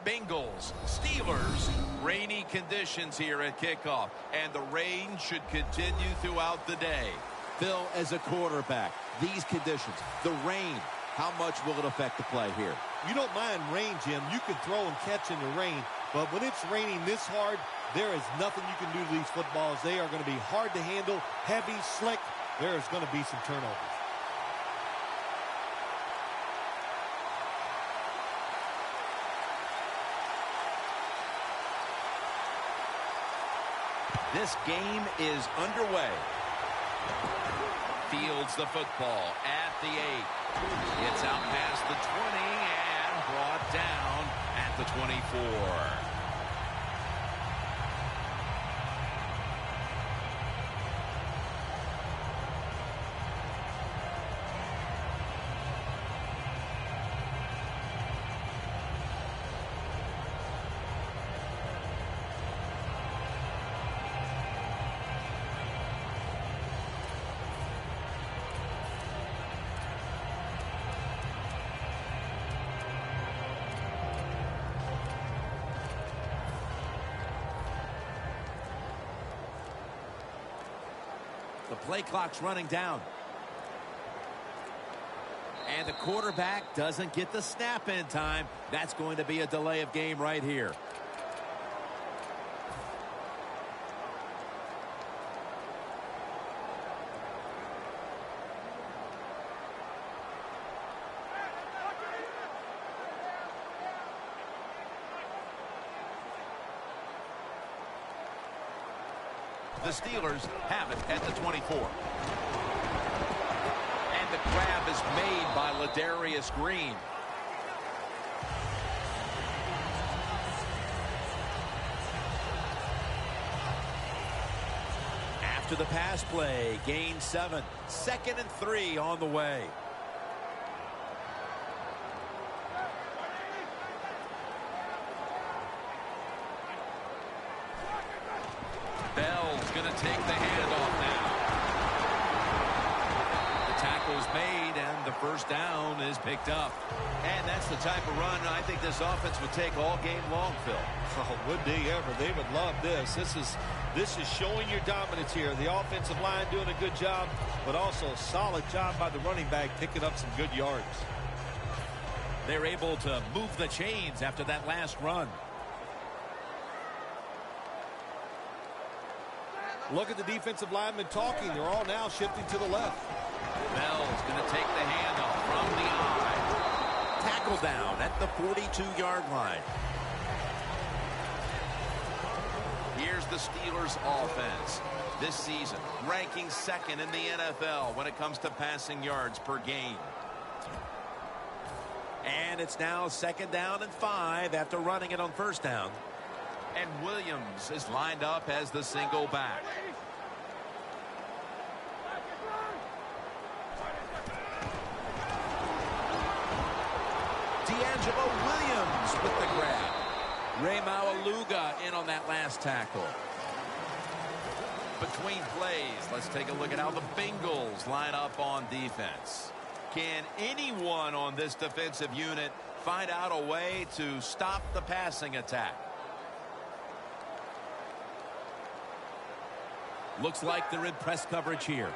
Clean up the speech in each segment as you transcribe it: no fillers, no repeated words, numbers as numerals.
Bengals, Steelers, rainy conditions here at kickoff, and the rain should continue throughout the day. Phil, as a quarterback, these conditions, the rain, how much will it affect the play here? You don't mind rain, Jim. You can throw and catch in the rain, but when it's raining this hard, there is nothing you can do to these footballs. They are going to be hard to handle, heavy, slick. There is going to be some turnovers. This game is underway. Fields the football at the 8. It's out past the 20 and brought down at the 24. The play clock's running down. And the quarterback doesn't get the snap in time. That's going to be a delay of game right here. The Steelers have it at the 24. And the grab is made by Ladarius Green. After the pass play, gain 7. 2nd and 3 on the way. Bell's going to take the handoff now. The tackle's made, and the first down is picked up. And that's the type of run I think this offense would take all game long, Phil. Oh, would they ever? They would love this. This is showing your dominance here. The offensive line doing a good job, but also a solid job by the running back picking up some good yards. They're able to move the chains after that last run. Look at the defensive linemen talking. They're all now shifting to the left. Bell's going to take the handoff from the eye. Tackle down at the 42-yard line. Here's the Steelers offense. This season, ranking 2nd in the NFL when it comes to passing yards per game. And it's now 2nd down and 5 after running it on 1st down. And Williams is lined up as the single back. D'Angelo Williams with the grab. Ray Maualuga in on that last tackle. Between plays, let's take a look at how the Bengals line up on defense. Can anyone on this defensive unit find out a way to stop the passing attack? Looks like they're in press coverage here.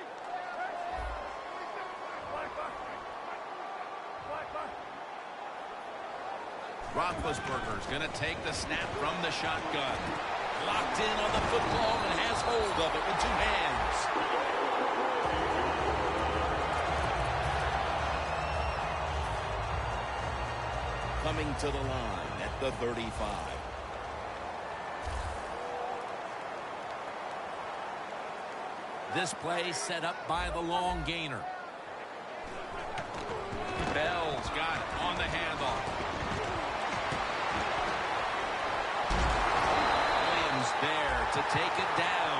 Roethlisberger's going to take the snap from the shotgun. Locked in on the football and has hold of it with 2 hands. Coming to the line at the 35. This play set up by the long gainer. Bell's got it on the handoff. Williams there to take it down.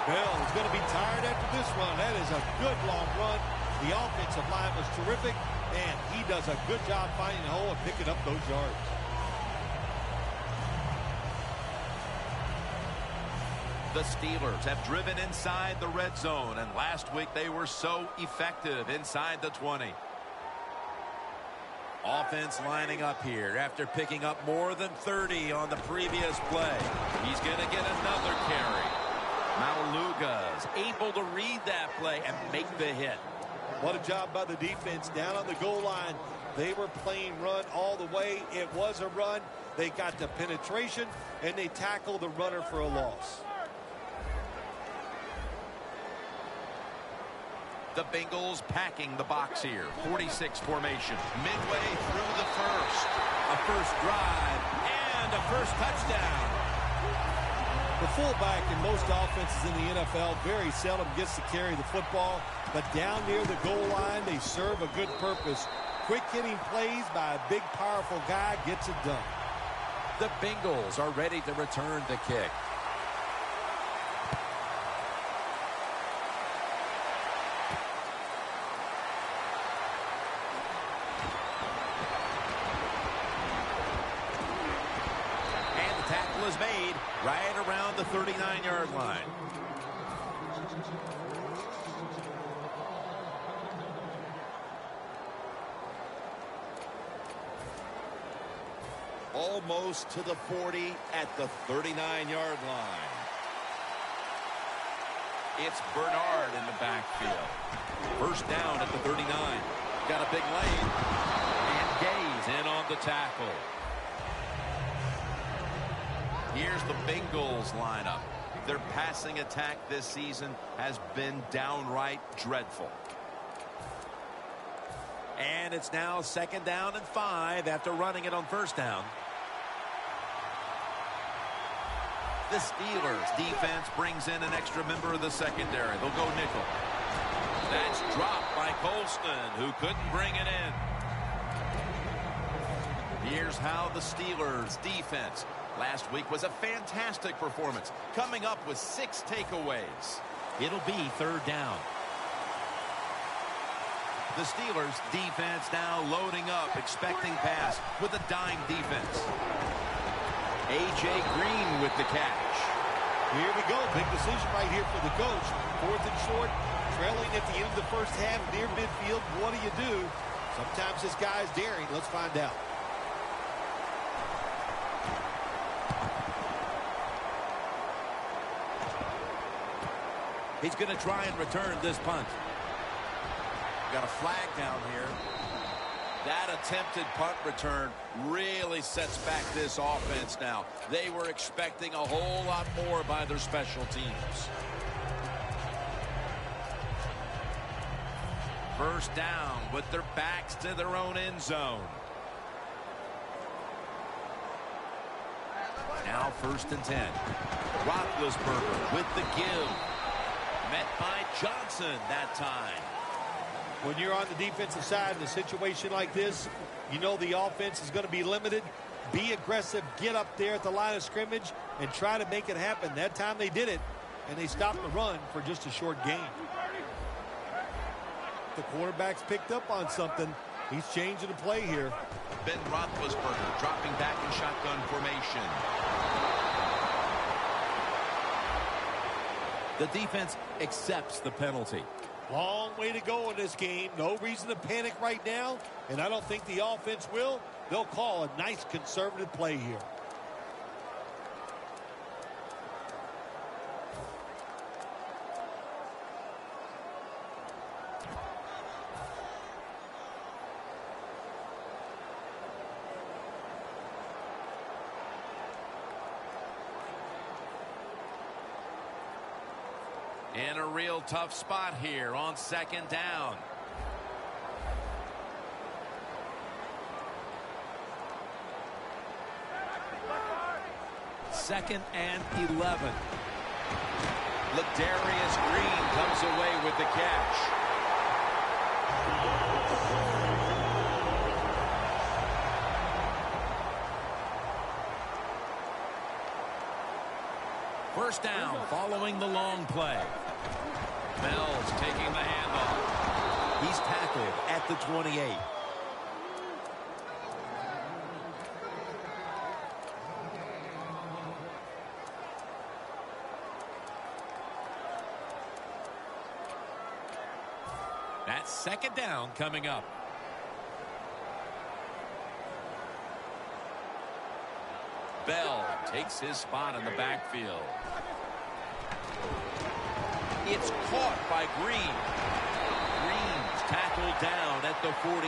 Bell is going to be tired after this run. That is a good long run. The offensive line was terrific, and he does a good job finding the hole and picking up those yards. The Steelers have driven inside the red zone, and last week they were so effective inside the 20. Offense lining up here after picking up more than 30 on the previous play. He's going to get another carry. Maluga's able to read that play and make the hit. What a job by the defense down on the goal line. They were playing run all the way. It was a run. They got the penetration, and they tackled the runner for a loss. The Bengals packing the box here. 46 formation. Midway through the first. A first drive and a first touchdown. The fullback in most offenses in the NFL very seldom gets to carry the football, but down near the goal line, they serve a good purpose. Quick hitting plays by a big, powerful guy gets it done. The Bengals are ready to return the kick. Is made right around the 39-yard line. Almost to the 40 at the 39-yard line. It's Bernard in the backfield. First down at the 39. Got a big lane. And Gaze in on the tackle. Here's the Bengals lineup. Their passing attack this season has been downright dreadful. And it's now 2nd down and 5 after running it on first down. The Steelers defense brings in an extra member of the secondary. They'll go nickel. That's dropped by Colston, who couldn't bring it in. Here's how the Steelers defense last week was a fantastic performance, coming up with 6 takeaways. It'll be 3rd down. The Steelers defense now loading up, expecting pass with a dime defense. A.J. Green with the catch. Here we go. Big decision right here for the coach. 4th and short, trailing at the end of the first half near midfield. What do? Sometimes this guy's daring. Let's find out. He's going to try and return this punt. Got a flag down here. That attempted punt return really sets back this offense now. They were expecting a whole lot more by their special teams. First down with their backs to their own end zone. Now 1st and 10. Roethlisberger with the give. Met by Johnson that time. When you're on the defensive side in a situation like this, you know the offense is going to be limited. Be aggressive, get up there at the line of scrimmage, and try to make it happen. That time they did it, and they stopped the run for just a short gain. The quarterback's picked up on something. He's changing the play here. Ben Roethlisberger dropping back in shotgun formation. The defense accepts the penalty. Long way to go in this game. No reason to panic right now, and I don't think the offense will. They'll call a nice conservative play here. In a real tough spot here on 2nd down. Second and 11. Ladarius Green comes away with the catch. First down following the long play. Bell's taking the handoff. He's tackled at the 28. That's 2nd down coming up. takes his spot in the backfield. It's caught by Green. Green's tackled down at the 45.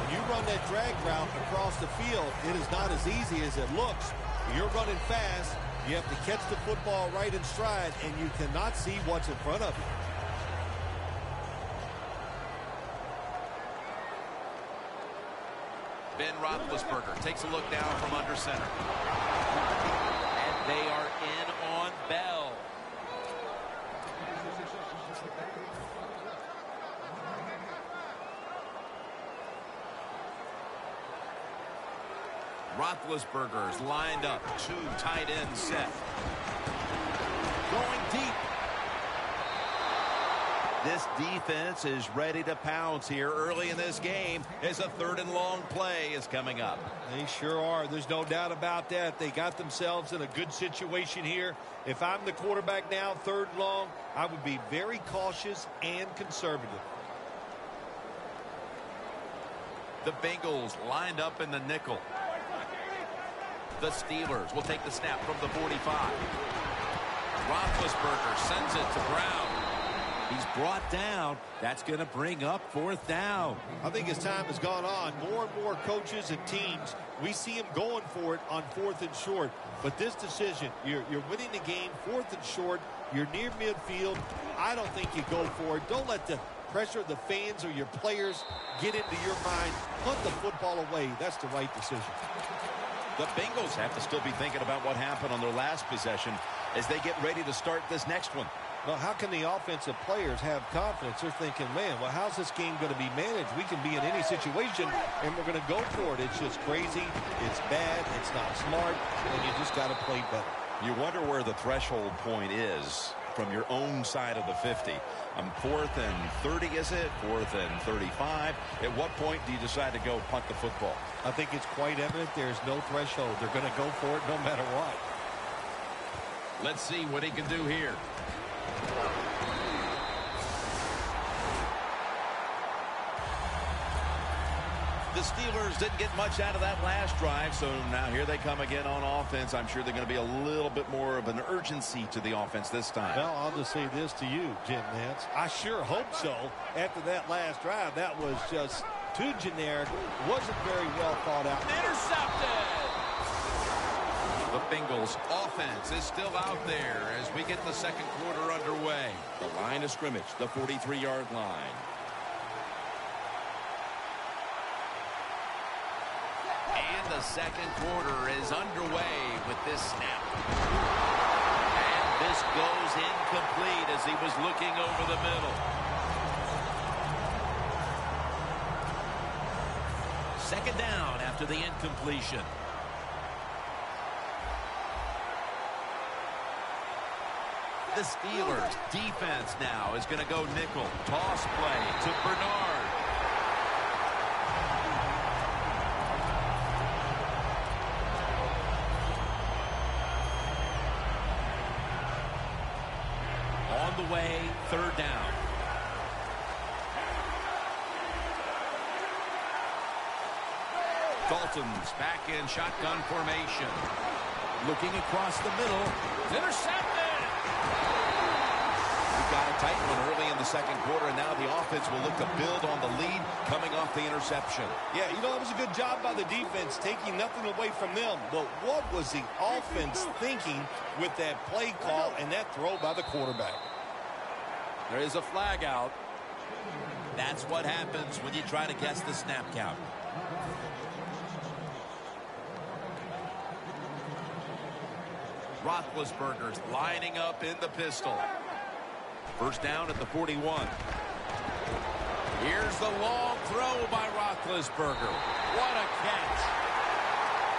When you run that drag route across the field, it is not as easy as it looks. You're running fast. You have to catch the football right in stride, and you cannot see what's in front of you. Ben Roethlisberger takes a look down from under center. And they are in on Bell. Roethlisberger's lined up. Two tight ends set. Going deep. This defense is ready to pounce here early in this game as a 3rd and long play is coming up. They sure are. There's no doubt about that. They got themselves in a good situation here. If I'm the quarterback now, 3rd and long, I would be very cautious and conservative. The Bengals lined up in the nickel. The Steelers will take the snap from the 45. Roethlisberger sends it to Brown. He's brought down. That's going to bring up 4th down. I think as time has gone on, more and more coaches and teams, we see them going for it on 4th and short. But this decision, you're winning the game, 4th and short. You're near midfield. I don't think you go for it. Don't let the pressure of the fans or your players get into your mind. Punt the football away. That's the right decision. The Bengals have to still be thinking about what happened on their last possession as they get ready to start this next one. Well, how can the offensive players have confidence? They're thinking, man, well, how's this game going to be managed? We can be in any situation, and we're going to go for it. It's just crazy. It's bad. It's not smart, and you just got to play better. You wonder where the threshold point is from your own side of the 50. 4th and 30, is it? 4th and 35. At what point do you decide to go punt the football? I think it's quite evident there's no threshold. They're going to go for it no matter what. Let's see what he can do here. The Steelers didn't get much out of that last drive, so now here they come again on offense. I'm sure they're going to be a little bit more of an urgency to the offense this time. Well, I'll just say this to you, Jim Nance. I sure hope so. After that last drive, that was just too generic. Wasn't very well thought out. Intercepted! The Bengals offense is still out there as we get the 2nd quarter underway. The line of scrimmage, the 43-yard line. And the 2nd quarter is underway with this snap. And this goes incomplete as he was looking over the middle. 2nd down after the incompletion. The Steelers defense now is going to go nickel. Toss play to Bernard. On the way, 3rd down. Dalton's back in shotgun formation. Looking across the middle. Intercepted! We've got a tight one early in the 2nd quarter, and now the offense will look to build on the lead coming off the interception. Yeah, you know, it was a good job by the defense, taking nothing away from them. But what was the offense thinking with that play call and that throw by the quarterback? There is a flag out. That's what happens when you try to guess the snap count. Roethlisberger's lining up in the pistol. 1st down at the 41. Here's the long throw by Roethlisberger. What a catch.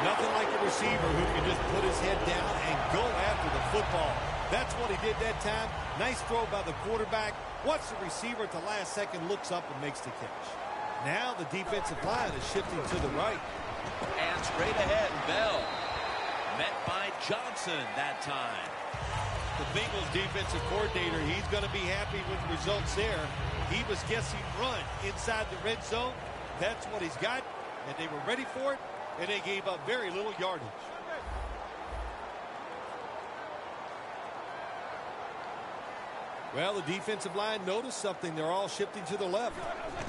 Nothing like a receiver who can just put his head down and go after the football. That's what he did that time. Nice throw by the quarterback. Watch the receiver at the last second, looks up and makes the catch. Now the defensive line is shifting to the right. And straight ahead, Bell. Met by Johnson that time. The Bengals defensive coordinator, he's going to be happy with the results there. He was guessing run inside the red zone. That's what he's got, and they were ready for it, and they gave up very little yardage. Well, the defensive line noticed something. They're all shifting to the left.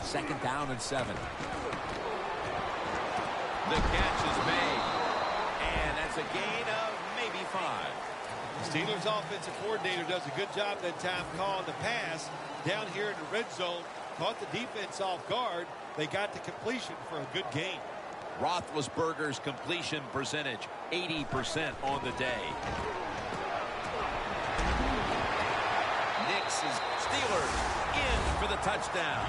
2nd down and 7. The catch is made. And that's a gain of maybe 5. The Steelers offensive coordinator does a good job that time calling the pass down here in the red zone. Caught the defense off guard. They got the completion for a good gain. Roethlisberger's completion percentage, 80% on the day. Steelers in for the touchdown.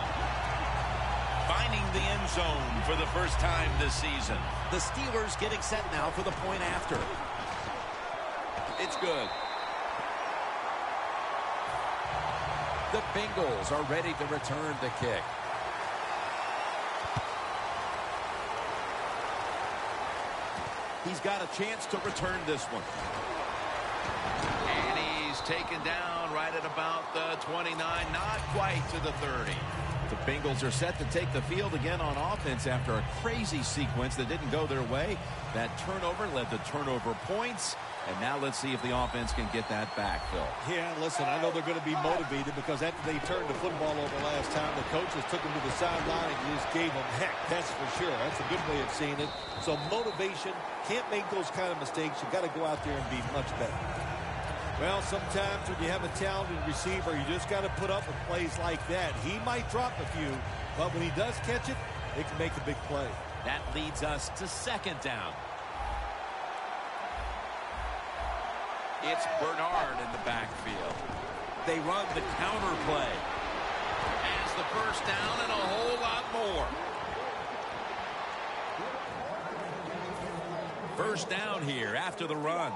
Finding the end zone for the first time this season. The Steelers getting set now for the point after. It's good. The Bengals are ready to return the kick. He's got a chance to return this one. And he's taken down right at about the 29, not quite to the 30. The Bengals are set to take the field again on offense after a crazy sequence that didn't go their way. That turnover led to turnover points. And now let's see if the offense can get that back, Phil. Yeah, listen, I know they're going to be motivated because after they turned the football over last time, the coaches took them to the sideline and just gave them heck, that's for sure. That's a good way of seeing it. So motivation, can't make those kind of mistakes. You've got to go out there and be much better. Well, sometimes when you have a talented receiver, you just got to put up with plays like that. He might drop a few, but when he does catch it, it can make a big play. That leads us to 2nd down. It's Bernard in the backfield. They run the counter play. Has the first down and a whole lot more. First down here after the run.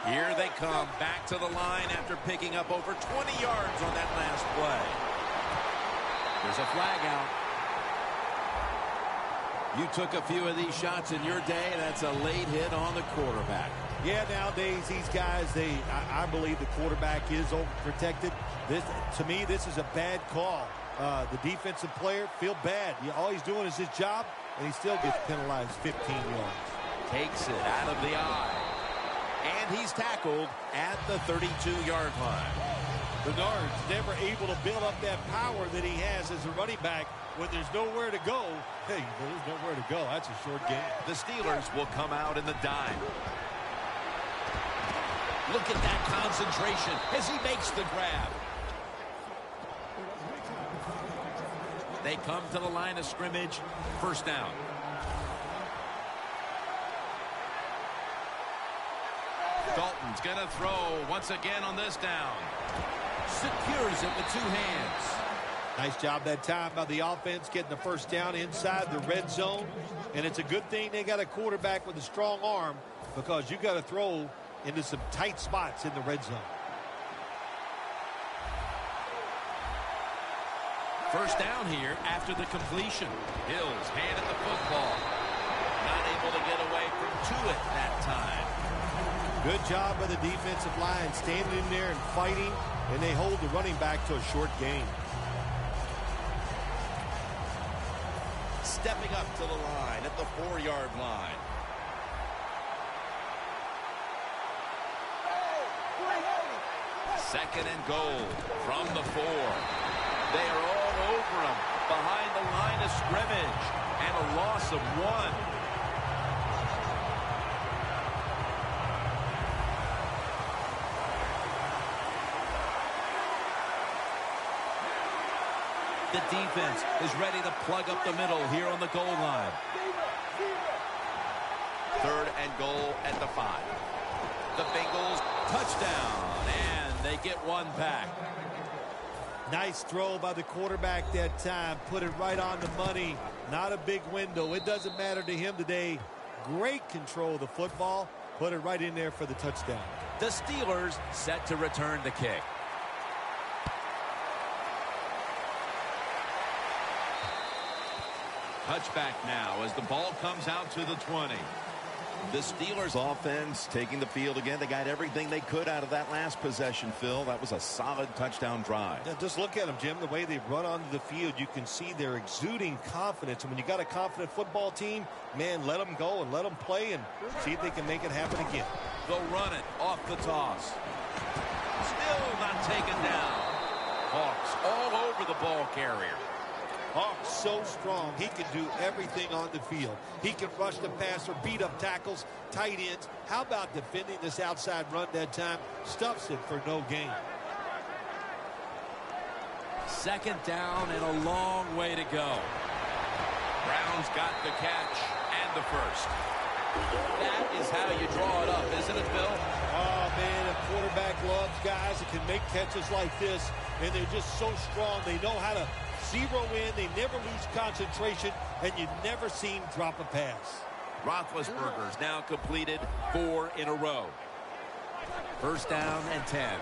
Here they come back to the line after picking up over 20 yards on that last play. There's a flag out. You took a few of these shots in your day. That's a late hit on the quarterback. Yeah, nowadays these guys, I believe the quarterback is overprotected. To me, this is a bad call. The defensive player feel bad. All he's doing is his job, and he still gets penalized 15 yards. Takes it out of the eye. And he's tackled at the 32-yard line. Bernard's never able to build up that power that he has as a running back. When there's nowhere to go, hey, there's nowhere to go. That's a short game. The Steelers will come out in the dime. Look at that concentration as he makes the grab. They come to the line of scrimmage. First down. Dalton's going to throw once again on this down. Secures it with 2 hands. Nice job that time by the offense getting the first down inside the red zone. And it's a good thing they got a quarterback with a strong arm because you got to throw into some tight spots in the red zone. First down here after the completion. Hill's hand at the football. Not able to get away from Tuitt that time. Good job by the defensive line standing in there and fighting, and they hold the running back to a short gain. Stepping up to the line at the 4-yard line. Second and goal from the 4. They are all over him behind the line of scrimmage, and a loss of 1. The defense is ready to plug up the middle here on the goal line. 3rd and goal at the 5. The Bengals touchdown, and they get 1 back. Nice throw by the quarterback that time. Put it right on the money. Not a big window. It doesn't matter to him today. Great control of the football. Put it right in there for the touchdown. The Steelers set to return the kick. Touchback now as the ball comes out to the 20. The Steelers offense taking the field again. They got everything they could out of that last possession, Phil. That was a solid touchdown drive. Yeah, just look at them, Jim. The way they run onto the field, you can see they're exuding confidence. And when you got a confident football team, man, let them go and let them play and see if they can make it happen again. They'll run it off the toss. Still not taken down. Hawks all over the ball carrier. Hawk's so strong, he can do everything on the field. He can rush the passer, beat up tackles, tight ends. How about defending this outside run that time? Stuffs it for no gain. Second down and a long way to go. Brown's got the catch and the first. That is how you draw it up, isn't it, Bill? Oh, man, a quarterback loves guys that can make catches like this, and they're just so strong. They know how to zero in. They never lose concentration, and you never see him drop a pass. Roethlisberger's now completed 4 in a row. First down and 10.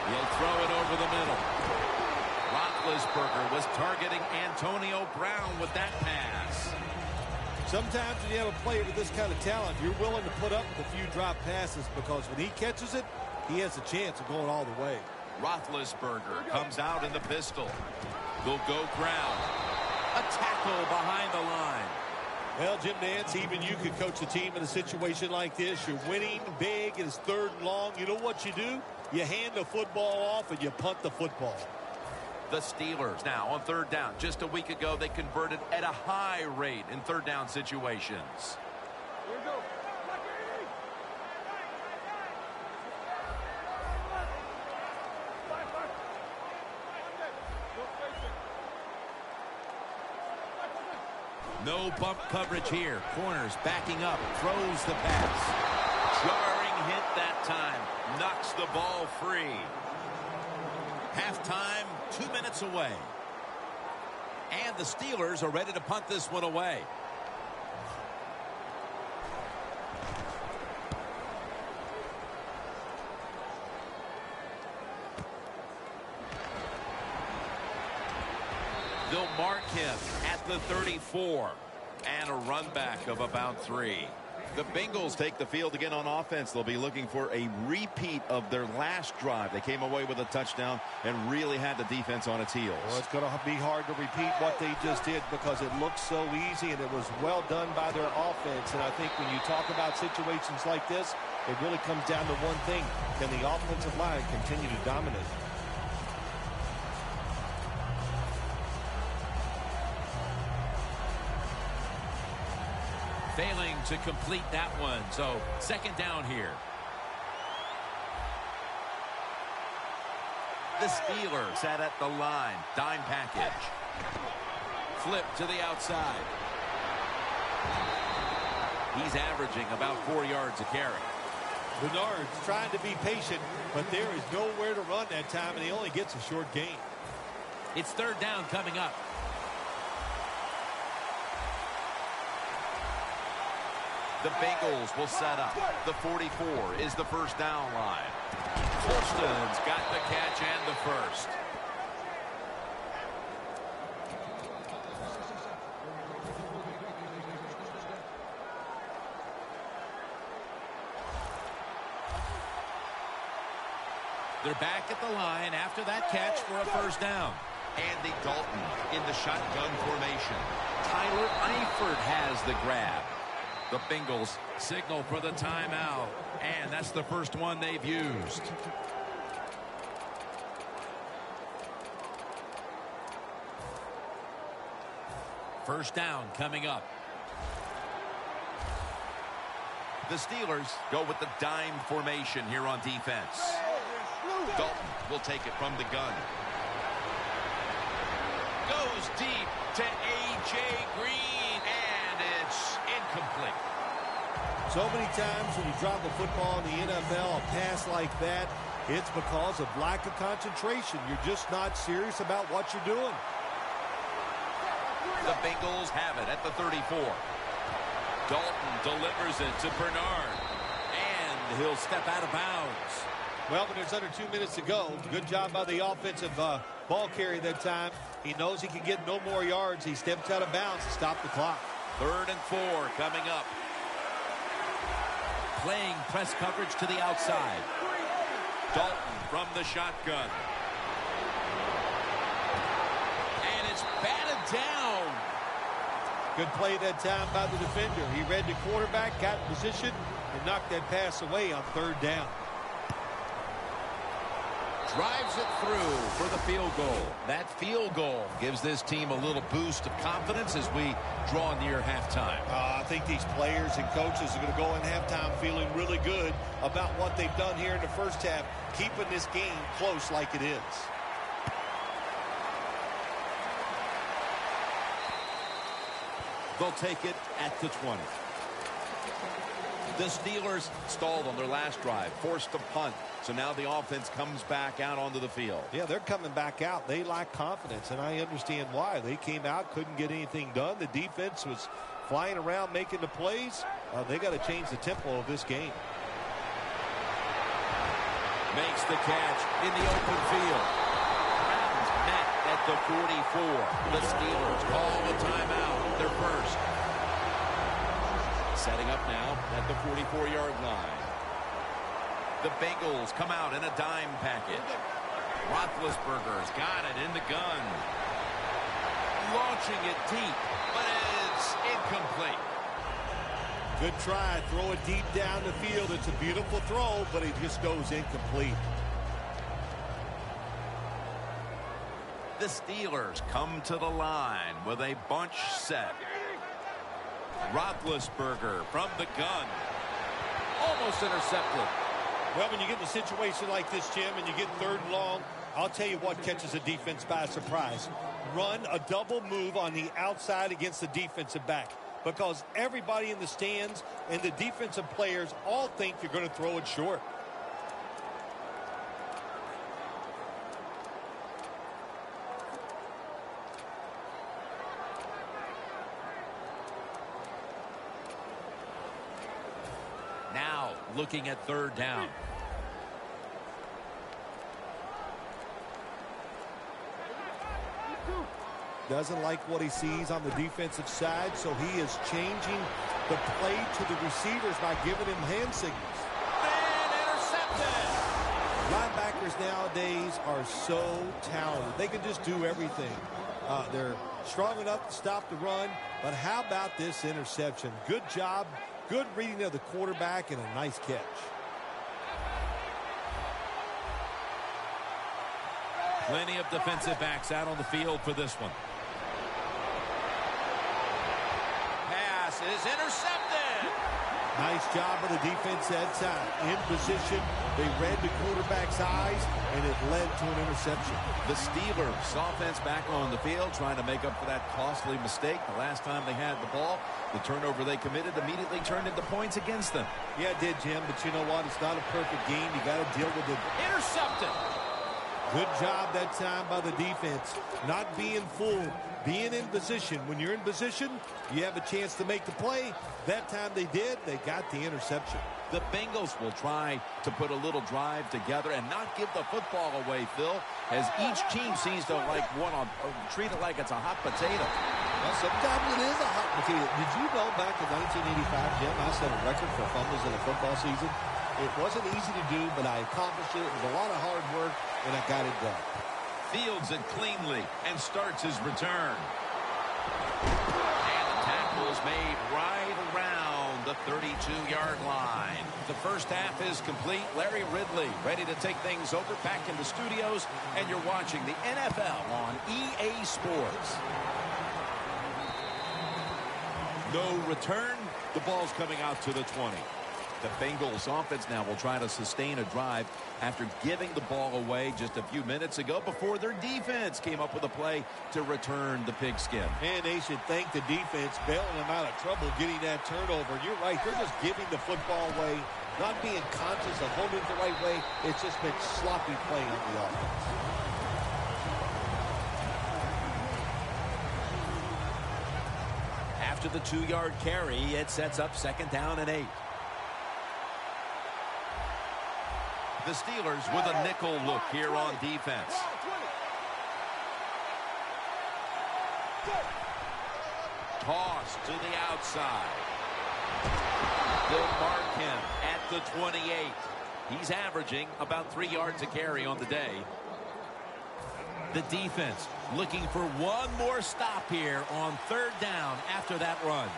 He'll throw it over the middle. Roethlisberger was targeting Antonio Brown with that pass. Sometimes when you have a player with this kind of talent, you're willing to put up with a few drop passes because when he catches it, he has a chance of going all the way. Roethlisberger comes out in the pistol. They'll go ground. A tackle behind the line. Well, Jim Nance, even you could coach a team in a situation like this. You're winning big. It is third and long. You know what you do? You hand the football off and you punt the football. The Steelers now on third down. Just a week ago, they converted at a high rate in third down situations. No bump coverage here. Corners backing up. Throws the pass. Jarring hit that time. Knocks the ball free. Halftime, 2 minutes away. And the Steelers are ready to punt this one away. They'll mark him at the 34. And a run back of about 3. The Bengals take the field again on offense. They'll be looking for a repeat of their last drive. They came away with a touchdown and really had the defense on its heels. Well, it's going to be hard to repeat what they just did because it looked so easy and it was well done by their offense. And I think when you talk about situations like this, it really comes down to one thing. Can the offensive line continue to dominate? Failing to complete that one. So second down here. The Steelers sat at the line. Dime package. Flip to the outside. He's averaging about 4 yards a carry. Bernard's trying to be patient, but there is nowhere to run that time, and he only gets a short gain. It's third down coming up. The Bengals will set up. The 44 is the first down line. Colston's got the catch and the first. They're back at the line after that catch for a first down. Andy Dalton in the shotgun formation. Tyler Eifert has the grab. The Bengals signal for the timeout, and that's the first one they've used. First down coming up. The Steelers go with the dime formation here on defense. Dalton will take it from the gun. Goes deep to A.J. Green, and it's incomplete. So many times when you drop a football in the NFL, a pass like that, it's because of lack of concentration. You're just not serious about what you're doing. The Bengals have it at the 34. Dalton delivers it to Bernard. And he'll step out of bounds. Well, when there's under 2 minutes to go, good job by the offensive ball carrier that time. He knows he can get no more yards. He steps out of bounds to stop the clock. 3rd and 4 coming up. Playing press coverage to the outside. Dalton from the shotgun. And it's batted down. Good play that time by the defender. He read the quarterback, got in position, and knocked that pass away on 3rd down. Drives it through for the field goal. That field goal gives this team a little boost of confidence as we draw near halftime. I think these players and coaches are going to go in halftime feeling really good about what they've done here in the first half, keeping this game close like it is. They'll take it at the 20. The Steelers stalled on their last drive, forced a punt. So now the offense comes back out onto the field. Yeah, they're coming back out. They lack confidence, and I understand why. They came out, couldn't get anything done. The defense was flying around making the plays. They got to change the tempo of this game. Makes the catch in the open field. Browns met at the 44. The Steelers call the timeout. Their first. Setting up now at the 44-yard line. The Bengals come out in a dime package. Roethlisberger's got it in the gun. Launching it deep, but it's incomplete. Good try. Throw it deep down the field. It's a beautiful throw, but it just goes incomplete. The Steelers come to the line with a bunch set. Roethlisberger from the gun. Almost intercepted. Well, when you get in a situation like this, Jim, and you get 3rd and long, I'll tell you what catches a defense by surprise. Run a double move on the outside against the defensive back, because everybody in the stands and the defensive players all think you're going to throw it short. Now looking at 3rd down. Doesn't like what he sees on the defensive side, so he is changing the play to the receivers by giving him hand signals. And intercepted. Linebackers nowadays are so talented. They can just do everything. They're strong enough to stop the run, but how about this interception? Good job, good reading of the quarterback, and a nice catch. Plenty of defensive backs out on the field for this one. Pass is intercepted. Nice job of the defense that time. In position, they read the quarterback's eyes, and it led to an interception. The Steelers offense back on the field trying to make up for that costly mistake. The last time they had the ball, the turnover they committed immediately turned into points against them. Yeah, it did, Jim, but you know what? It's not a perfect game. You got to deal with it. Intercepted. Good job that time by the defense. Not being fooled, being in position. When you're in position, you have a chance to make the play. That time they did. They got the interception. The Bengals will try to put a little drive together and not give the football away, Phil, as each team seems to treat it like it's a hot potato. Well, sometimes it is a hot potato. Did you know back in 1985, Jim, I set a record for fumbles in a football season? It wasn't easy to do, but I accomplished it. It was a lot of hard work, and I got it done. Fields it cleanly and starts his return. And the tackle is made right around the 32-yard line. The first half is complete. Larry Ridley ready to take things over back in the studios, and you're watching the NFL on EA Sports. No return. The ball's coming out to the 20. The Bengals offense now will try to sustain a drive after giving the ball away just a few minutes ago before their defense came up with a play to return the pigskin. And they should thank the defense bailing them out of trouble getting that turnover. You're right. They're just giving the football away, not being conscious of holding it the right way. It's just been sloppy play on the offense. After the 2-yard carry, it sets up 2nd down and 8. The Steelers with a nickel look here on defense. Toss to the outside. They'll mark him at the 28. He's averaging about 3 yards a carry on the day. The defense looking for one more stop here on third down after that run.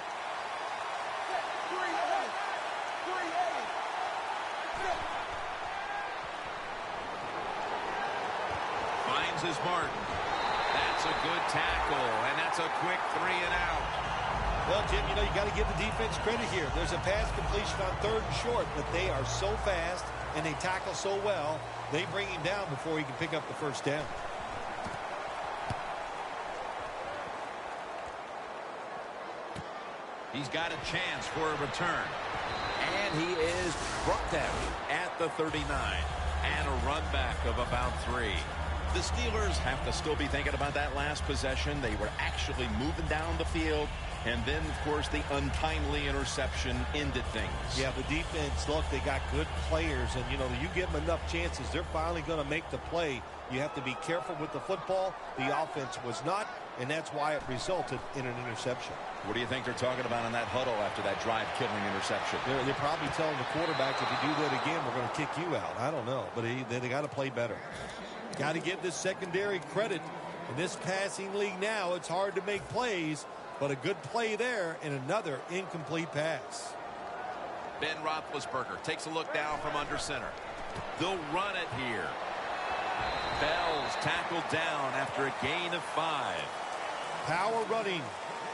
Finds his mark. That's a good tackle, and that's a quick 3 and out. Well, Jim, you know, you got to give the defense credit here. There's a pass completion on 3rd and short, but they are so fast and they tackle so well, they bring him down before he can pick up the first down. He's got a chance for a return. And he is brought down at the 39. And a run back of about 3. The Steelers have to still be thinking about that last possession. They were actually moving down the field. And then, of course, the untimely interception ended things. Yeah, the defense, look, they got good players. And, you know, you give them enough chances, they're finally going to make the play. You have to be careful with the football. The offense was not, and that's why it resulted in an interception. What do you think they're talking about in that huddle after that drive-killing interception? They're probably telling the quarterback, if you do that again, we're going to kick you out. I don't know, but they got to play better. Got to give this secondary credit. In this passing league now, it's hard to make plays, but a good play there and another incomplete pass. Ben Roethlisberger takes a look down from under center. They'll run it here. Bell's tackled down after a gain of 5. Power running.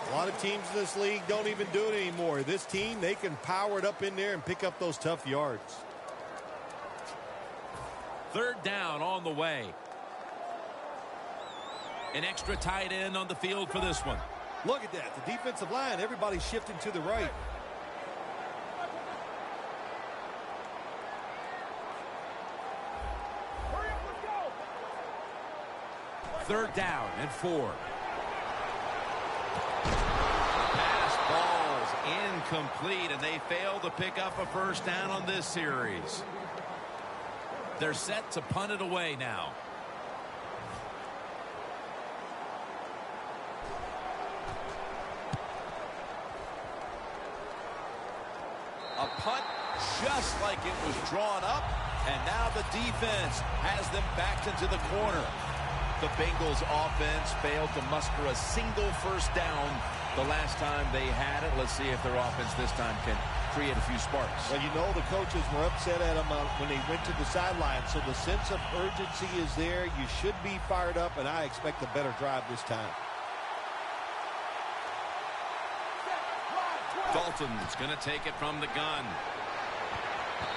A lot of teams in this league don't even do it anymore. This team, they can power it up in there and pick up those tough yards. 3rd down on the way. An extra tight end on the field for this one. Look at that. The defensive line, everybody's shifting to the right. Hurry up, let's go. 3rd down and 4. Pass ball's incomplete, and they fail to pick up a first down on this series. They're set to punt it away now. A punt just like it was drawn up, and now the defense has them backed into the corner. The Bengals offense failed to muster a single first down the last time they had it. Let's see if their offense this time can create a few sparks. Well, you know, the coaches were upset at them when they went to the sideline, so the sense of urgency is there. You should be fired up, and I expect a better drive this time. Dalton's going to take it from the gun.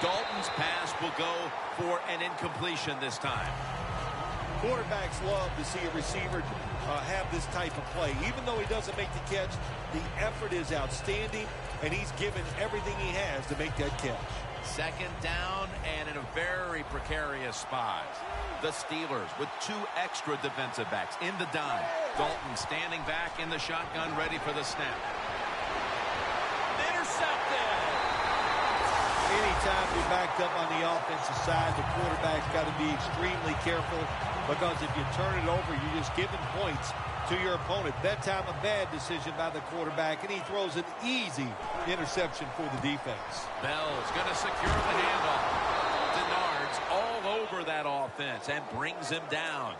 Dalton's pass will go for an incompletion this time. Quarterbacks love to see a receiver have this type of play. Even though he doesn't make the catch, the effort is outstanding, and he's given everything he has to make that catch. 2nd down and in a very precarious spot. The Steelers with 2 extra defensive backs in the dime. Dalton standing back in the shotgun, ready for the snap. Anytime you're backed up on the offensive side, the quarterback's got to be extremely careful, because if you turn it over, you're just giving points to your opponent. That time, a bad decision by the quarterback, and he throws an easy interception for the defense. Bell's going to secure the handoff. Denard's all over that offense and brings him down.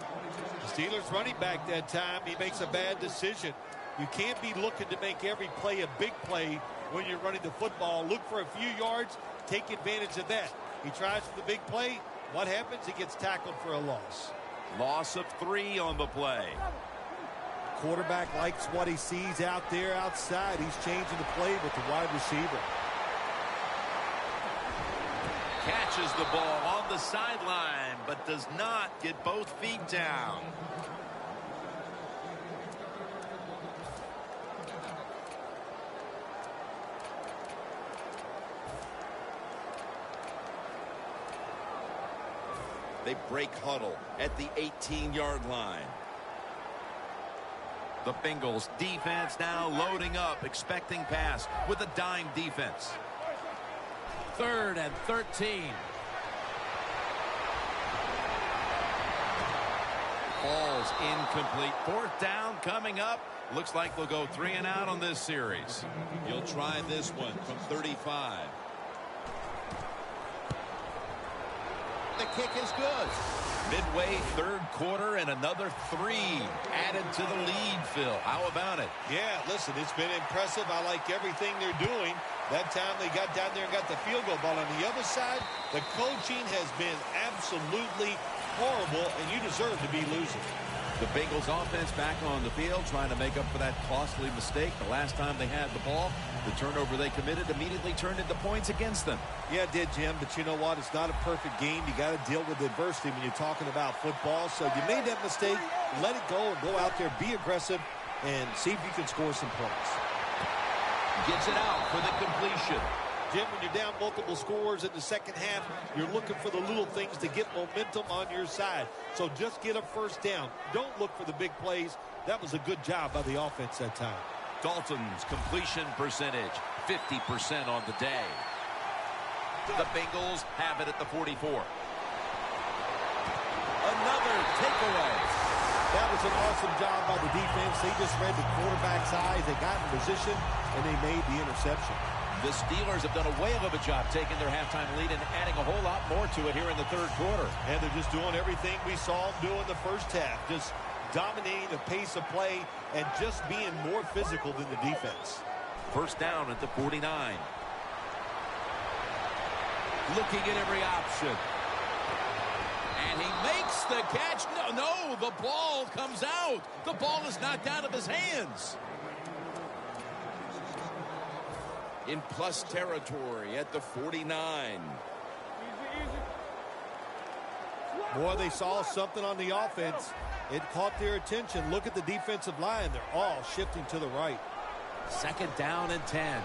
The Steelers running back that time, he makes a bad decision. You can't be looking to make every play a big play when you're running the football. Look for a few yards. Take advantage of that. He tries for the big play. What happens? He gets tackled for a loss. Loss of 3 on the play. Quarterback likes what he sees out there outside. He's changing the play with the wide receiver. Catches the ball on the sideline, but does not get both feet down. They break huddle at the 18-yard line. The Bengals defense now loading up, expecting pass with a dime defense. 3rd and 13. Ball's incomplete. 4th down coming up. Looks like they'll go 3 and out on this series. He'll try this one from 35. The kick is good. Midway third quarter and another 3 added to the lead, Phil. How about it? Yeah, listen, it's been impressive. I like everything they're doing. That time they got down there and got the field goal ball. On the other side, the coaching has been absolutely horrible, and you deserve to be losing. The Bengals offense back on the field trying to make up for that costly mistake. The last time they had the ball, the turnover they committed immediately turned into points against them. Yeah, it did, Jim, but you know what? It's not a perfect game. You got to deal with adversity when you're talking about football. So you made that mistake, let it go, and go out there, be aggressive, and see if you can score some points. Gets it out for the completion. Jim, when you're down multiple scores in the second half, you're looking for the little things to get momentum on your side. So just get a first down. Don't look for the big plays. That was a good job by the offense that time. Dalton's completion percentage, 50% on the day. The Bengals have it at the 44. Another takeaway. That was an awesome job by the defense. They just read the quarterback's eyes. They got in position, and they made the interception. The Steelers have done a whale of a job taking their halftime lead and adding a whole lot more to it here in the third quarter. And they're just doing everything we saw them do in the first half. Just dominating the pace of play and just being more physical than the defense. First down at the 49. Looking at every option. And he makes the catch. No, the ball comes out. The ball is knocked out of his hands. In plus territory at the 49. Boy, they saw something on the offense. It caught their attention. Look at the defensive line. They're all shifting to the right. Second down and 10.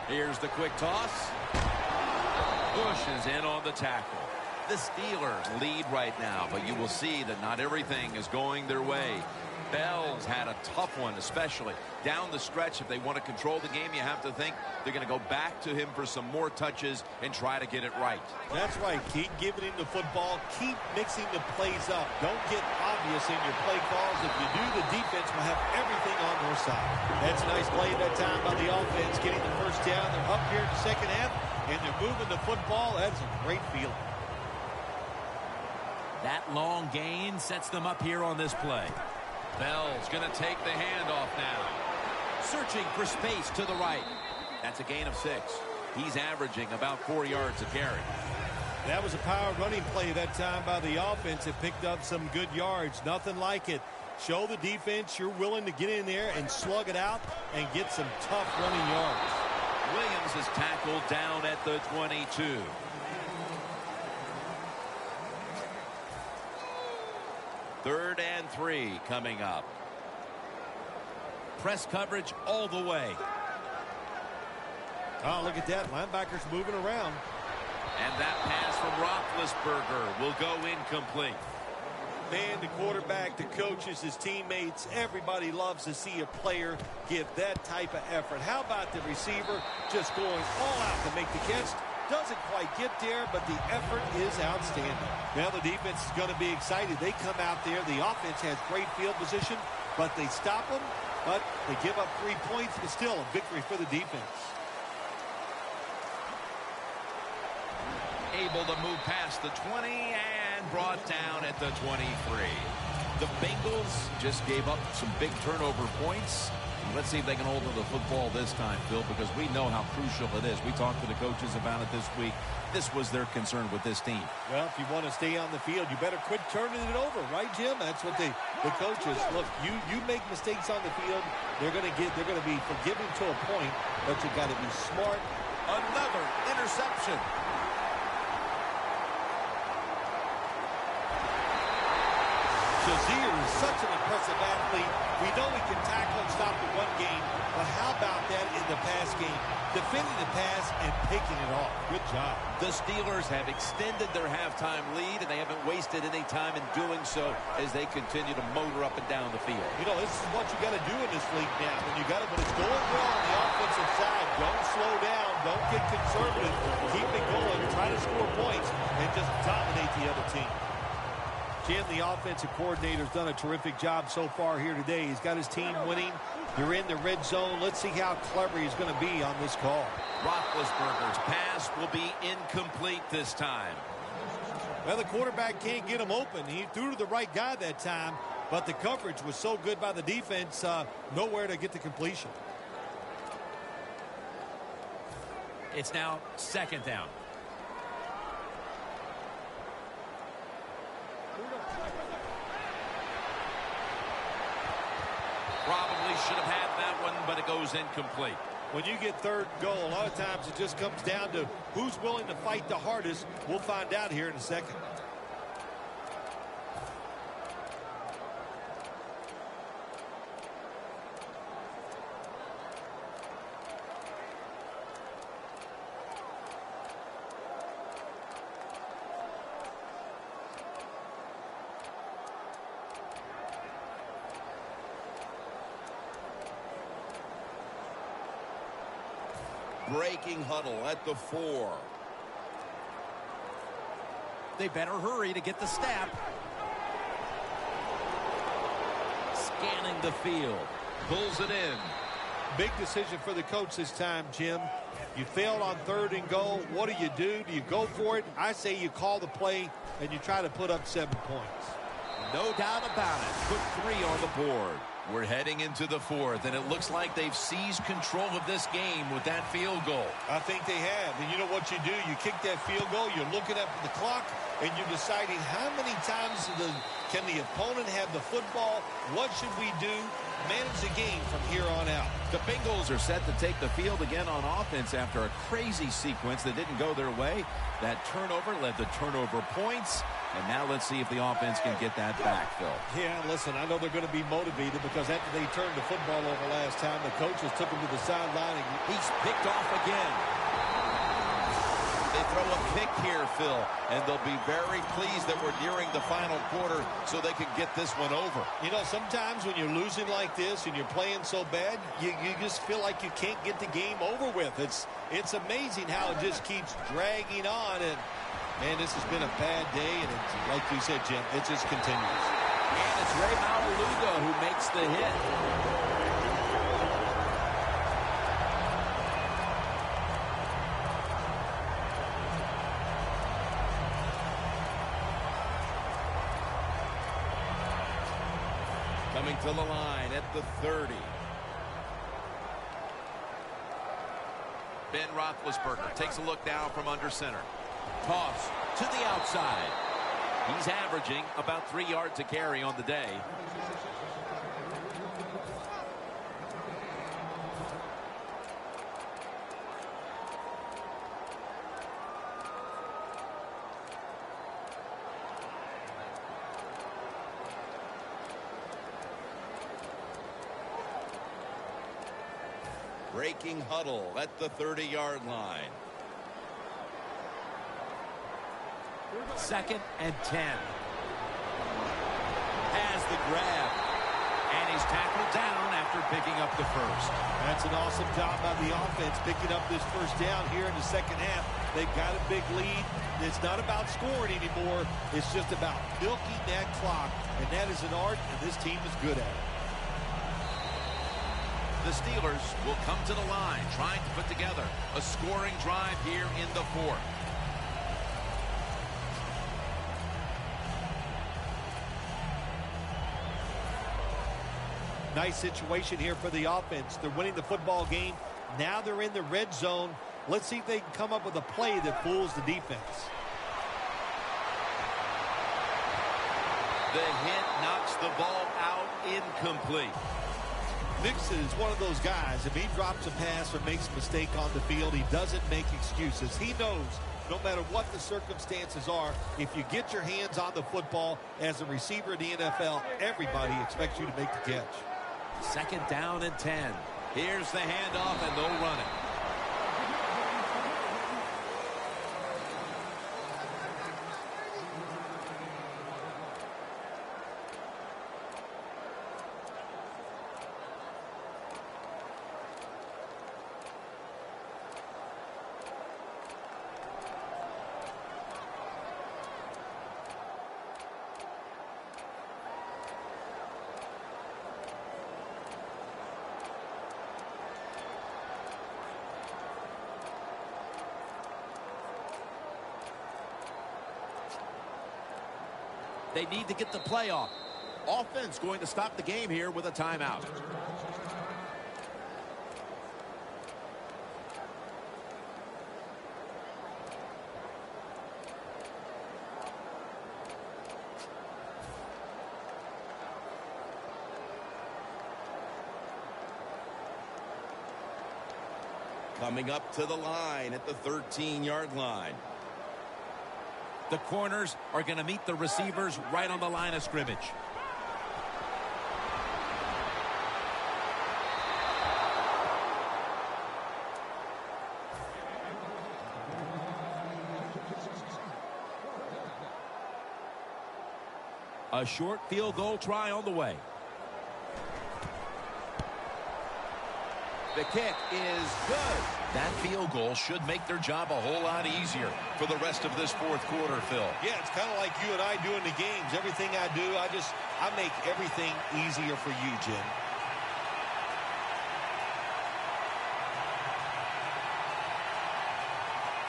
Here's the quick toss. Bush is in on the tackle. The Steelers lead right now, but you will see that not everything is going their way. Bell's had a tough one, especially down the stretch. If they want to control the game, you have to think they're going to go back to him for some more touches and try to get it right. That's right. Keep giving him the football. Keep mixing the plays up. Don't get obvious in your play calls. If you do, the defense will have everything on their side. That's a nice play that time by the offense, getting the first down. They're up here in the second half, and they're moving the football. That's a great feeling. That long gain sets them up here on this play. Bell's going to take the handoff now. Searching for space to the right. That's a gain of 6. He's averaging about 4 yards a carry. That was a power running play that time by the offense. It picked up some good yards. Nothing like it. Show the defense you're willing to get in there and slug it out and get some tough running yards. Williams is tackled down at the 22. Third and 3 coming up. Press coverage all the way. Oh, look at that. Linebackers moving around. And that pass from Roethlisberger will go incomplete. Man, the quarterback, the coaches, his teammates, everybody loves to see a player give that type of effort. How about the receiver just going all out to make the catch? Doesn't quite get there, but the effort is outstanding. Now the defense is going to be excited. They come out there. The offense has great field position, but they stop them. But they give up 3 points, but still a victory for the defense. Able to move past the 20 and brought down at the 23. The Bengals just gave up some big turnover points. Let's see if they can hold to the football this time, Phil, because we know how crucial it is. We talked to the coaches about it this week. This was their concern with this team. Well, if you want to stay on the field, you better quit turning it over, right, Jim? That's what the coaches look. You make mistakes on the field, they're going to be forgiving to a point, but you got to be smart. Another interception. Shazier is such an impressive athlete. We know he can tackle and stop the run game, but how about that in the pass game? Defending the pass and picking it off. Good job. The Steelers have extended their halftime lead, and they haven't wasted any time in doing so as they continue to motor up and down the field. You know, this is what you got to do in this league now. When it's going well on the offensive side, don't slow down. Don't get conservative. Keep it going. Try to score points and just dominate the other team. Jim, the offensive coordinator's done a terrific job so far here today. He's got his team winning. They're in the red zone. Let's see how clever he's going to be on this call. Roethlisberger's pass will be incomplete this time. Well, the quarterback can't get him open. He threw to the right guy that time, but the coverage was so good by the defense, nowhere to get the completion. It's now 2nd down. Probably should have had that one, but it goes incomplete. When you get 3rd and goal, a lot of times it just comes down to who's willing to fight the hardest. We'll find out here in a second. Breaking huddle at the 4. They better hurry to get the snap. Scanning the field. Pulls it in. Big decision for the coach this time, Jim. You failed on 3rd and goal. What do? Do you go for it? I say you call the play and you try to put up 7 points. No doubt about it. Put 3 on the board. We're heading into the 4th, and it looks like they've seized control of this game with that field goal. I think they have. And you know what you do? You kick that field goal, you're looking at the clock, and you're deciding how many times can the opponent have the football? What should we do? Manage the game from here on out. The Bengals are set to take the field again on offense after a crazy sequence that didn't go their way. That turnover led to turnover points. And now let's see if the offense can get that back, Phil. Yeah, listen, I know they're going to be motivated because after they turned the football over last time, the coaches took him to the sideline and he's picked off again. They throw a pick here, Phil, and they'll be very pleased that we're nearing the final quarter so they can get this one over. You know, sometimes when you're losing like this and you're playing so bad, you just feel like you can't get the game over with. It's amazing how it just keeps dragging on, and man, this has been a bad day, and it's, like you said, Jim, it just continues. And it's Ray Maluga who makes the hit. Coming to the line at the 30. Ben Roethlisberger takes a look now from under center. Toss to the outside. He's averaging about 3 yards a carry on the day. Breaking huddle at the 30-yard line. 2nd and 10. Has the grab. And he's tackled down after picking up the first. That's an awesome job by the offense picking up this first down here in the 2nd half. They've got a big lead. It's not about scoring anymore. It's just about milking that clock. And that is an art, and this team is good at it. The Steelers will come to the line, trying to put together a scoring drive here in the 4th. Nice situation here for the offense. They're winning the football game. Now they're in the red zone. Let's see if they can come up with a play that fools the defense. The hit knocks the ball out, incomplete. Mixon is one of those guys. If he drops a pass or makes a mistake on the field, he doesn't make excuses. He knows no matter what the circumstances are, if you get your hands on the football as a receiver in the NFL, everybody expects you to make the catch. 2nd down and 10. Here's the handoff, and they'll run it. They need to get the play off. Offense going to stop the game here with a timeout. Coming up to the line at the 13-yard line. The corners are going to meet the receivers right on the line of scrimmage. A short field goal try on the way. The kick is good. That field goal should make their job a whole lot easier for the rest of this fourth quarter, Phil. Yeah, it's kind of like you and I do in the games. Everything I do, I make everything easier for you, Jim.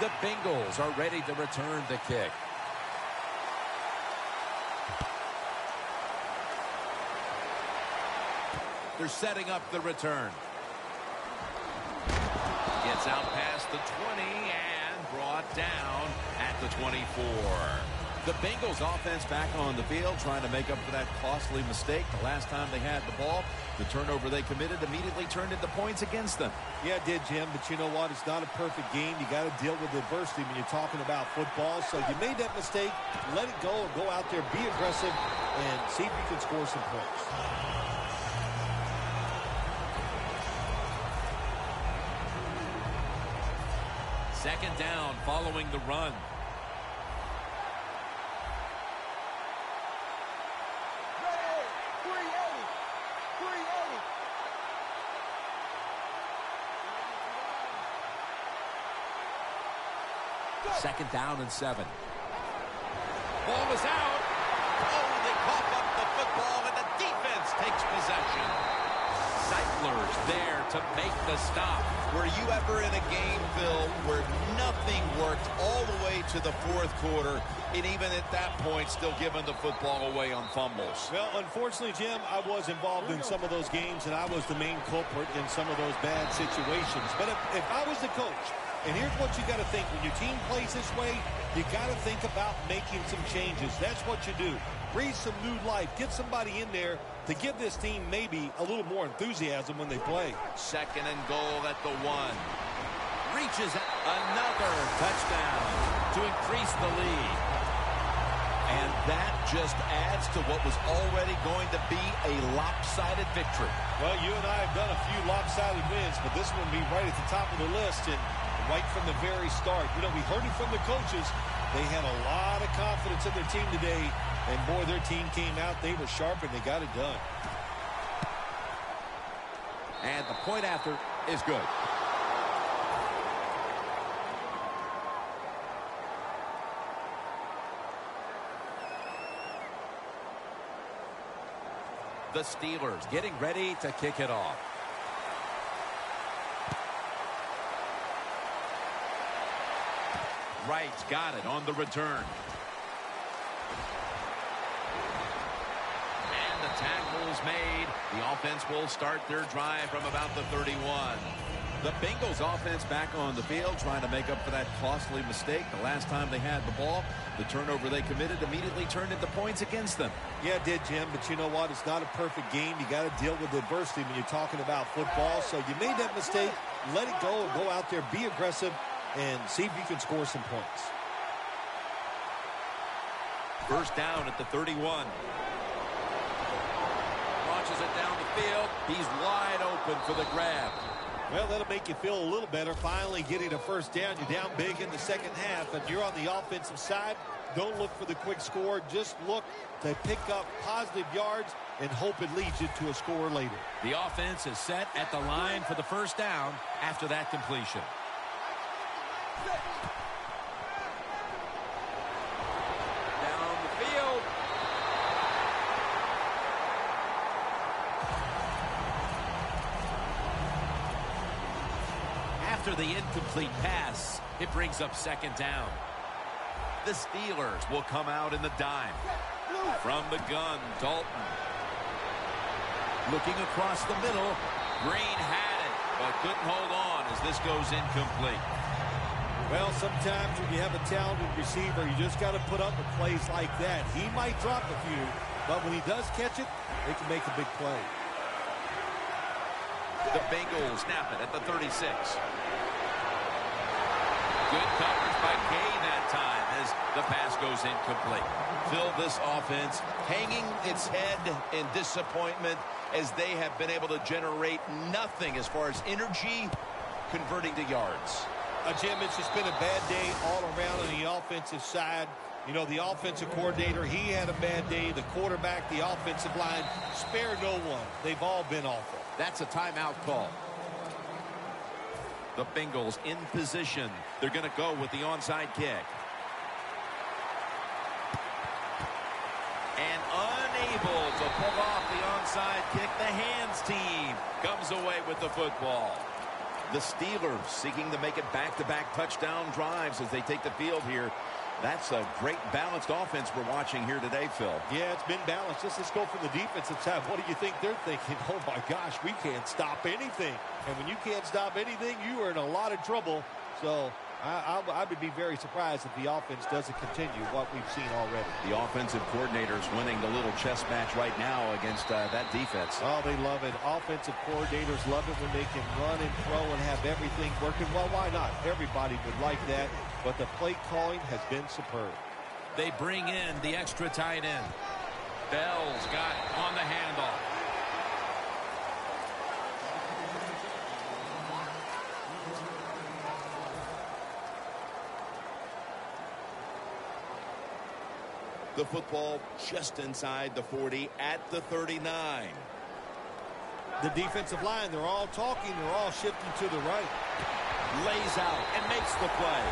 The Bengals are ready to return the kick. They're setting up the return. Gets out past the 20 and brought down at the 24. The Bengals offense back on the field trying to make up for that costly mistake the last time they had the ball. The turnover they committed immediately turned into points against them. Yeah, it did, Jim, but you know what? It's not a perfect game. You got to deal with adversity when you're talking about football. So you made that mistake, let it go, and go out there, be aggressive, and see if you can score some points. Second down following the run. Second down and 7. Ball is out. Oh, they cough up the football and the defense takes possession. Cyclers there to make the stop. Were you ever in a game, Phil, where nothing worked all the way to the fourth quarter, and even at that point still giving the football away on fumbles? Well, unfortunately, Jim, I was involved in some of those games, and I was the main culprit in some of those bad situations. But if I was the coach, and here's what you got to think. When your team plays this way, you got to think about making some changes. That's what you do. Breathe some new life. Get somebody in there to give this team maybe a little more enthusiasm when they play. Second and goal at the 1. Reaches another touchdown to increase the lead. And that just adds to what was already going to be a lopsided victory. Well, you and I have done a few lopsided wins, but this one will be right at the top of the list. And right from the very start, you know, we heard it from the coaches. They had a lot of confidence in their team today. And, boy, their team came out. They were sharp, and they got it done. And the point after is good. The Steelers getting ready to kick it off. Wright's got it on the return. And the tackle is made. The offense will start their drive from about the 31. The Bengals offense back on the field trying to make up for that costly mistake the last time they had the ball. The turnover they committed immediately turned into points against them. Yeah, it did, Jim, but you know what? It's not a perfect game. You got to deal with adversity when you're talking about football. So you made that mistake, let it go, and go out there, be aggressive, and see if you can score some points. First down at the 31. Launches it down the field. He's wide open for the grab. Well, that'll make you feel a little better. Finally getting a first down. You're down big in the second half, and you're on the offensive side. Don't look for the quick score. Just look to pick up positive yards and hope it leads you to a score later. The offense is set at the line for the first down after that completion. Down the field. After the incomplete pass, it brings up second down. The Steelers will come out in the dime. From the gun, Dalton. Looking across the middle. Green had it, but couldn't hold on as this goes incomplete. Well, sometimes when you have a talented receiver, you just got to put up with plays like that. He might drop a few, but when he does catch it, they can make a big play. The Bengals snap it at the 36. Good coverage by Gay that time as the pass goes incomplete. Phil, this offense hanging its head in disappointment as they have been able to generate nothing as far as energy converting to yards. Jim, it's just been a bad day all around on the offensive side. You know, the offensive coordinator, he had a bad day. The quarterback, the offensive line, spare no one. They've all been awful. That's a timeout call. The Bengals in position. They're going to go with the onside kick. And unable to pull off the onside kick. The hands team comes away with the football. The Steelers seeking to make it back-to-back touchdown drives as they take the field here. That's a great balanced offense we're watching here today, Phil. Yeah, it's been balanced. Let's go for the defensive side. What do you think they're thinking? Oh, my gosh, we can't stop anything. And when you can't stop anything, you are in a lot of trouble. So I would be very surprised if the offense doesn't continue what we've seen already. The offensive coordinator's winning the little chess match right now against that defense. Oh, they love it. Offensive coordinators love it when they can run and throw and have everything working. Well, why not? Everybody would like that. But the play calling has been superb. They bring in the extra tight end. Bell's got it on the handoff. The football just inside the 40 at the 39. The defensive line, they're all talking. They're all shifting to the right. Lays out and makes the play.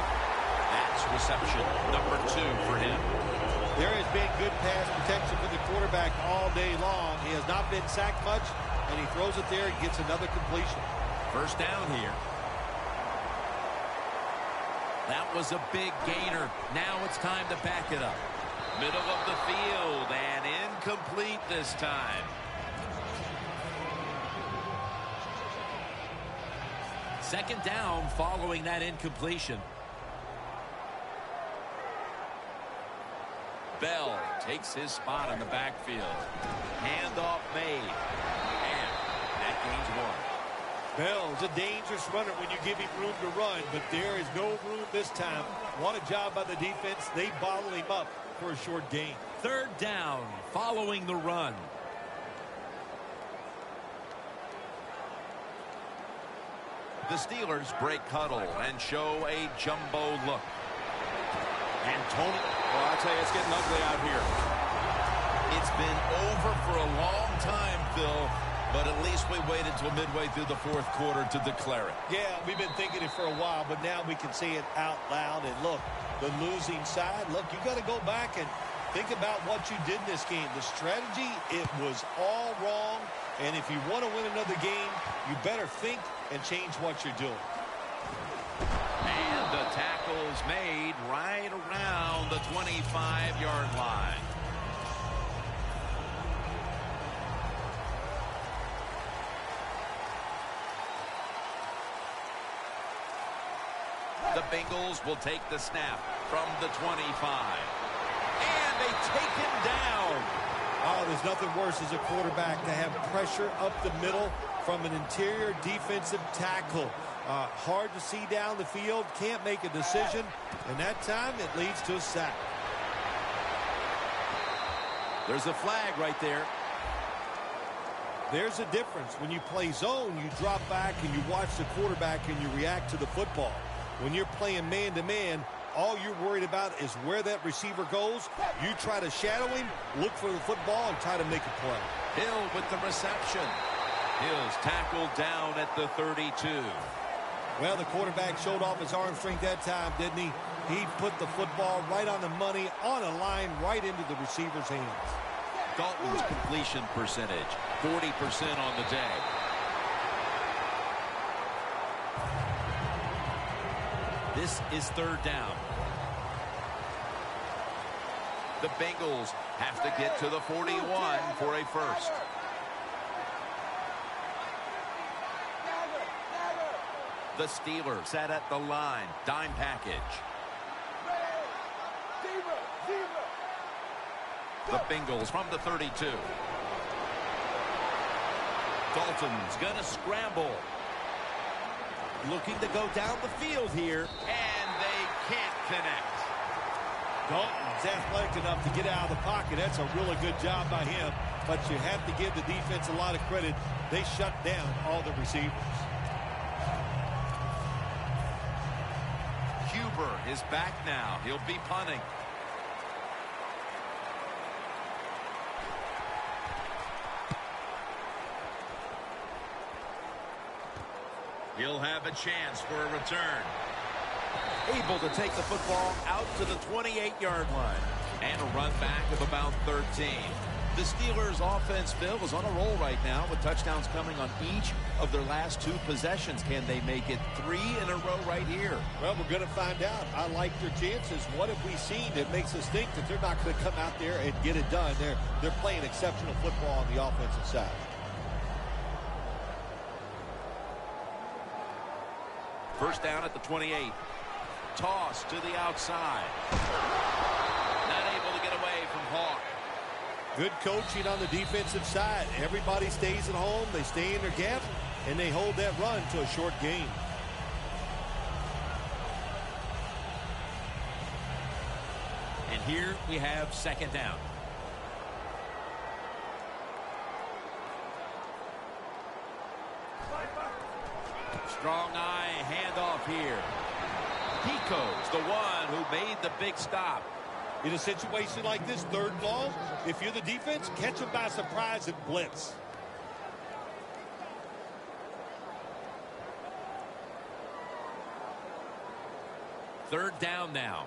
That's reception number 2 for him. There has been good pass protection for the quarterback all day long. He has not been sacked much, and he throws it there and gets another completion. First down here. That was a big gainer. Now it's time to back it up. Middle of the field and incomplete this time. Second down following that incompletion. Bell takes his spot in the backfield. Handoff made. And that gains 1. Bell's a dangerous runner when you give him room to run, but there is no room this time. What a job by the defense. They bottle him up for a short gain. Third down following the run. The Steelers break huddle and show a jumbo look. And Tony, well, I tell you, it's getting ugly out here. It's been over for a long time, Phil, but at least we waited till midway through the fourth quarter to declare it. Yeah, we've been thinking it for a while, but now we can say it out loud. And look, the losing side, look, you got to go back and think about what you did in this game. The strategy, it was all wrong. And if you want to win another game, you better think and change what you're doing. And the tackle's made right around the 25-yard line. The Bengals will take the snap from the 25. And they take him down. Oh, there's nothing worse as a quarterback to have pressure up the middle from an interior defensive tackle. Hard to see down the field, can't make a decision, and that time it leads to a sack. There's a flag right there. There's a difference. When you play zone, you drop back and you watch the quarterback and you react to the football. When you're playing man-to-man, all you're worried about is where that receiver goes. You try to shadow him, look for the football, and try to make a play. Hill with the reception. Hill's tackled down at the 32. Well, the quarterback showed off his arm strength that time, didn't he? He put the football right on the money, on a line, right into the receiver's hands. Dalton's completion percentage, 40% on the day. This is third down. The Bengals have to get to the 41 for a first. The Steelers set at the line. Dime package. The Bengals from the 32. Dalton's going to scramble. Looking to go down the field here. And they can't connect. Dalton's athletic enough to get out of the pocket. That's a really good job by him. But you have to give the defense a lot of credit. They shut down all the receivers. Huber is back now. He'll be punting. He'll have a chance for a return. Able to take the football out to the 28-yard line. And a run back of about 13. The Steelers' offense, Phil, is on a roll right now with touchdowns coming on each of their last 2 possessions. Can they make it 3 in a row right here? Well, we're going to find out. I like their chances. What have we seen that makes us think that they're not going to come out there and get it done? They're playing exceptional football on the offensive side. First down at the 28. Toss to the outside. Not able to get away from Hawk. Good coaching on the defensive side. Everybody stays at home. They stay in their gap, and they hold that run to a short gain. And here we have second down. Strong eye handoff here. Pico's the one who made the big stop. In a situation like this, 3rd and long, if you're the defense, catch them by surprise and blitz. Third down now.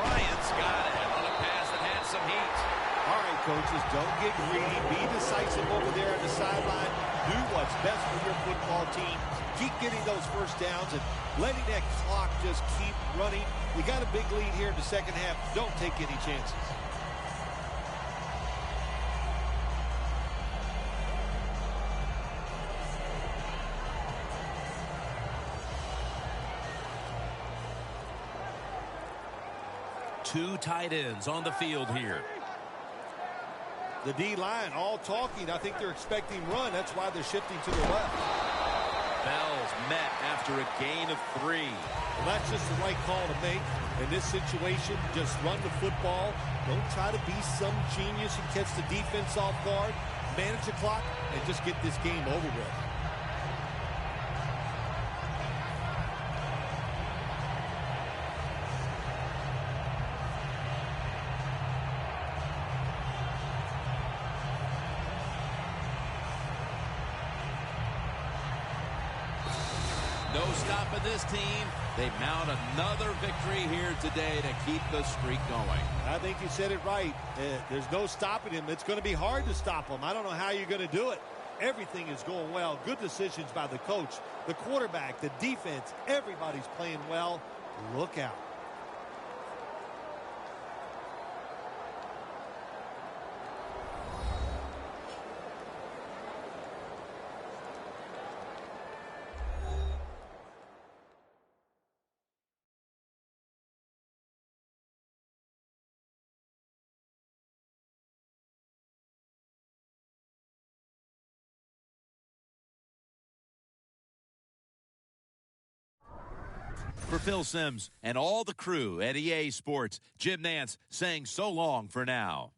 Bryant's got it on a pass that had some heat. All right, coaches, don't get greedy. Be decisive over there on the sideline. Do what's best for your football team. Keep getting those first downs and letting that clock just keep running. You got a big lead here in the second half. Don't take any chances. Two tight ends on the field here. The D-line all talking. I think they're expecting run. That's why they're shifting to the left. Bell's met after a gain of 3. Well, that's just the right call to make. In this situation, just run the football. Don't try to be some genius and catch the defense off guard. Manage the clock and just get this game over with. No stopping this team. They mount another victory here today to keep the streak going. I think you said it right. There's no stopping him. It's going to be hard to stop him. I don't know how you're going to do it. Everything is going well. Good decisions by the coach, the quarterback, the defense. Everybody's playing well. Look out. For Phil Simms and all the crew at EA Sports, Jim Nantz saying so long for now.